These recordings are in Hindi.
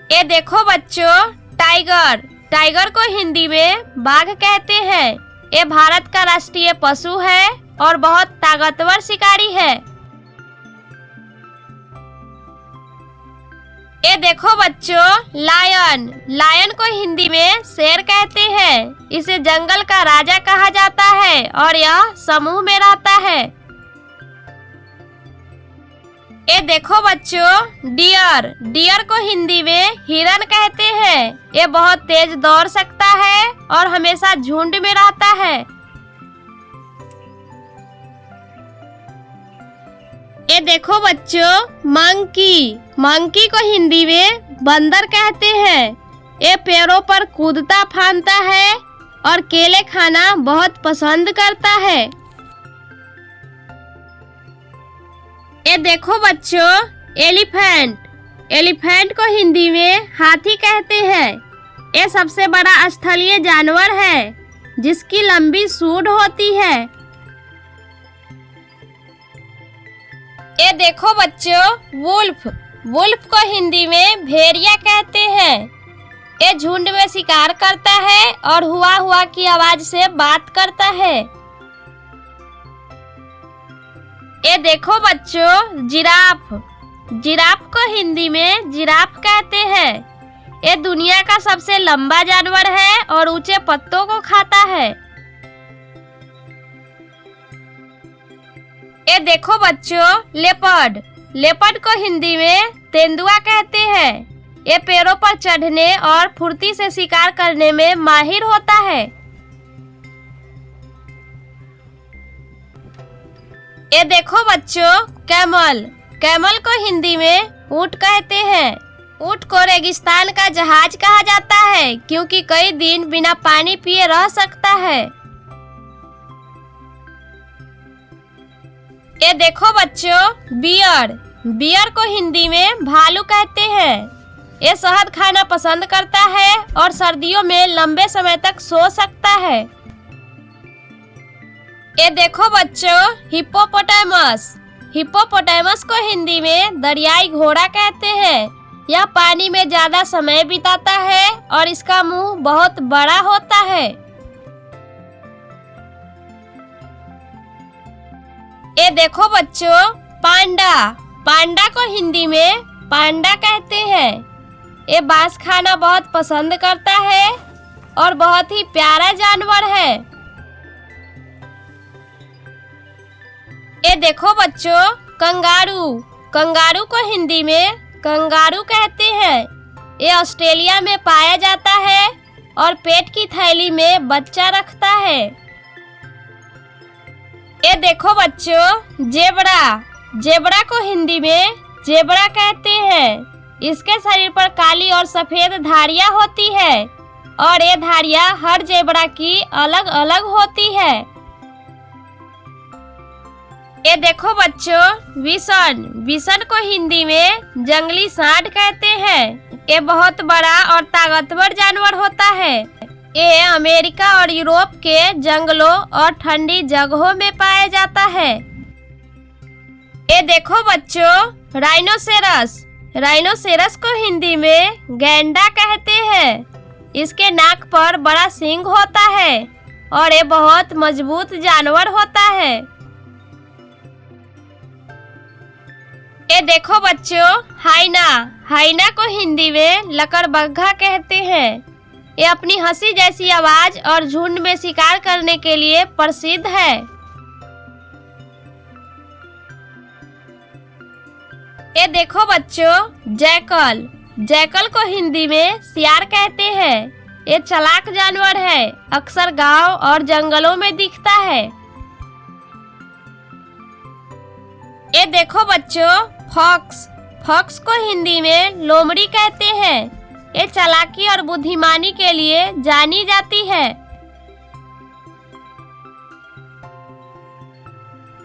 ये देखो बच्चों, टाइगर। टाइगर को हिंदी में बाघ कहते हैं। ये भारत का राष्ट्रीय पशु है और बहुत ताकतवर शिकारी है। ये देखो बच्चों, लायन। लायन को हिंदी में शेर कहते हैं। इसे जंगल का राजा कहा जाता है और यह समूह में रहता है। ये देखो बच्चों, डियर। डियर को हिंदी में हिरन कहते हैं। ये बहुत तेज दौड़ सकता है और हमेशा झुंड में रहता है। ये देखो बच्चों, मंकी। मंकी को हिंदी में बंदर कहते हैं। ये पेड़ों पर कूदता फांदता है और केले खाना बहुत पसंद करता है। ये देखो बच्चों, एलिफेंट। एलिफेंट को हिंदी में हाथी कहते हैं। ये सबसे बड़ा स्थलीय जानवर है जिसकी लंबी सूंड होती है। ये देखो बच्चों, वुल्फ। वुल्फ को हिंदी में भेड़िया कहते हैं। ये झुंड में शिकार करता है और हुआ हुआ की आवाज से बात करता है। ये देखो बच्चों, जिराफ। जिराफ को हिंदी में जिराफ कहते हैं। ये दुनिया का सबसे लंबा जानवर है और ऊंचे पत्तों को खाता है। ये देखो बच्चों, लेपर्ड। लेपर्ड को हिंदी में तेंदुआ कहते हैं। ये पेड़ों पर चढ़ने और फुर्ती से शिकार करने में माहिर होता है। ये देखो बच्चों, कैमल। कैमल को हिंदी में ऊंट कहते हैं। ऊंट को रेगिस्तान का जहाज कहा जाता है क्योंकि कई दिन बिना पानी पिए रह सकता है। ये देखो बच्चों, बियर। बियर को हिंदी में भालू कहते हैं। ये शहद खाना पसंद करता है और सर्दियों में लंबे समय तक सो सकता है। ये देखो बच्चों, हिप्पोपोटामस। हिप्पोपोटामस को हिंदी में दरियाई घोड़ा कहते हैं। यह पानी में ज्यादा समय बिताता है और इसका मुंह बहुत बड़ा होता है। ये देखो बच्चों, पांडा। पांडा को हिंदी में पांडा कहते हैं। ये बांस खाना बहुत पसंद करता है और बहुत ही प्यारा जानवर है। ये देखो बच्चों, कंगारू। कंगारू को हिंदी में कंगारू कहते हैं। ये ऑस्ट्रेलिया में पाया जाता है और पेट की थैली में बच्चा रखता है। ये देखो बच्चों, जेबरा। जेबरा को हिंदी में जेबरा कहते हैं। इसके शरीर पर काली और सफेद धारियां होती है और ये धारियां हर जेबरा की अलग अलग होती है। ये देखो बच्चों, विषण। विषण को हिंदी में जंगली सांड कहते हैं। ये बहुत बड़ा और ताकतवर जानवर होता है। ये अमेरिका और यूरोप के जंगलों और ठंडी जगहों में पाया जाता है। ये देखो बच्चों, राइनोसेरस। राइनोसेरस को हिंदी में गैंडा कहते हैं। इसके नाक पर बड़ा सींग होता है और ये बहुत मजबूत जानवर होता है। ये देखो बच्चों, हाइना। हाइना को हिंदी में लकड़बग्घा कहते हैं। ये अपनी हंसी जैसी आवाज और झुंड में शिकार करने के लिए प्रसिद्ध है। ये देखो बच्चों, जैकल। जैकल को हिंदी में सियार कहते हैं। ये चालाक जानवर है, अक्सर गांव और जंगलों में दिखता है। ये देखो बच्चों, फॉक्स। फॉक्स को हिंदी में लोमड़ी कहते हैं। ये चालाकी और बुद्धिमानी के लिए जानी जाती है।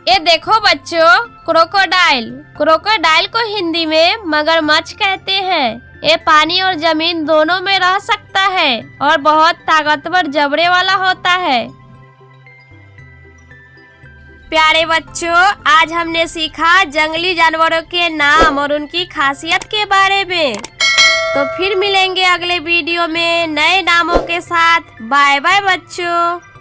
ये देखो बच्चों, क्रोकोडाइल। क्रोकोडाइल को हिंदी में मगरमच्छ कहते हैं। ये पानी और जमीन दोनों में रह सकता है और बहुत ताकतवर जबड़े वाला होता है। प्यारे बच्चों, आज हमने सीखा जंगली जानवरों के नाम और उनकी खासियत के बारे में। तो फिर मिलेंगे अगले वीडियो में नए नामों के साथ। बाय बाय बच्चों।